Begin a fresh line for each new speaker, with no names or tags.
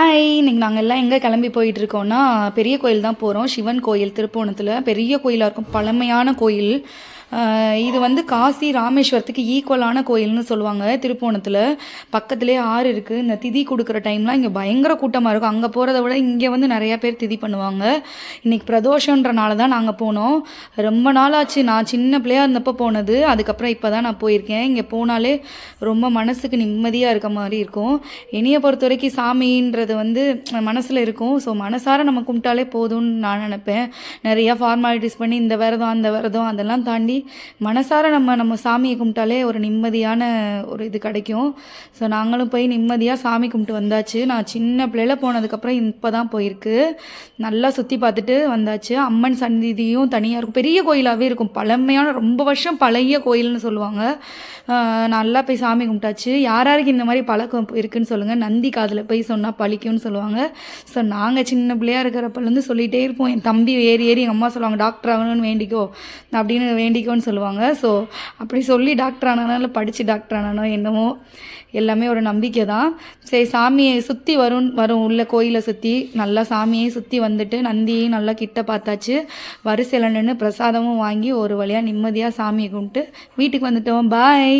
Hi, இன்னைக்கு நாங்கள் எல்லாம் எங்கே கிளம்பி போயிட்டுருக்கோன்னா பெரிய கோயில் தான் போகிறோம். சிவன் கோயில் திருப்போணத்தில் பெரிய கோயிலாக இருக்கும், பழமையான கோயில். இது வந்து காசி ராமேஸ்வரத்துக்கு ஈக்குவலான கோயில்னு சொல்லுவாங்க. திருப்போணத்தில் பக்கத்துலேயே ஆறு இருக்குது. இந்த திதி கொடுக்குற டைம்லாம் இங்கே பயங்கர கூட்டமாக இருக்கும். அங்கே போகிறத விட இங்கே வந்து நிறையா பேர் திதி பண்ணுவாங்க. இன்றைக்கி பிரதோஷன்றனால தான் நாங்கள் போனோம். ரொம்ப நாளாச்சு, நான் சின்ன பிள்ளையாக இருந்தப்போ போனது. அதுக்கப்புறம் இப்போ தான் நான் போயிருக்கேன். இங்கே போனாலே ரொம்ப மனசுக்கு நிம்மதியாக இருக்க மாதிரி இருக்கும். என்னையை பொறுத்த வரைக்கும் சாமின்றது வந்து மனசில் இருக்கும். ஸோ மனசார நம்ம கும்பிட்டாலே போதும்னு நான் நினப்பேன். நிறையா ஃபார்மாலிட்டிஸ் பண்ணி இந்த விரதம் அந்த விரதம் அதெல்லாம் தாண்டி மனசார நம்ம சாமியை கும்பிட்டாலே ஒரு நிம்மதியான ஒரு இது கிடைக்கும். ஸோ நாங்களும் போய் நிம்மதியாக சாமி கும்பிட்டு வந்தாச்சு. நான் சின்ன பிள்ளையில போனதுக்கப்புறம் இப்போ தான் போயிருக்கு. நல்லா சுற்றி பார்த்துட்டு வந்தாச்சு. அம்மன் சந்நிதியும் தனியாக இருக்கும், பெரிய கோயிலாகவே இருக்கும். பழமையான ரொம்ப வருஷம் பழைய கோயில்னு சொல்லுவாங்க. நல்லா போய் சாமி கும்பிட்டாச்சு. யாராருக்கு இந்த மாதிரி பழக்கம் இருக்குதுன்னு சொல்லுங்கள். நந்தி காதில் போய் சொன்னால் பழிக்கும்னு சொல்லுவாங்க. ஸோ நாங்கள் சின்ன பிள்ளையாக இருக்கிறப்பலேருந்து சொல்லிகிட்டே இருப்போம். என் தம்பி ஏறி எங்கள் அம்மா சொல்லுவாங்க, டாக்டர் ஆகணும்னு வேண்டிக்கோ அப்படின்னு வேண்டிக்கோன்னு சொல்லுவாங்க. ஸோ அப்படி சொல்லி டாக்டர் ஆனாலும் படித்து டாக்டர் ஆனானோ என்னமோ எல்லாமே ஒரு நம்பிக்கை தான். சரி, சாமியை சுற்றி வரும் உள்ள கோயிலை சுற்றி நல்லா சாமியை சுற்றி வந்துட்டு நந்தியையும் நல்லா கிட்ட பார்த்தாச்சு. வரிசையில் நின்று பிரசாதமும் வாங்கி ஒரு வழியாக நிம்மதியாக சாமியை கும்பிட்டு வீட்டுக்கு வந்துட்டோம். பாய்.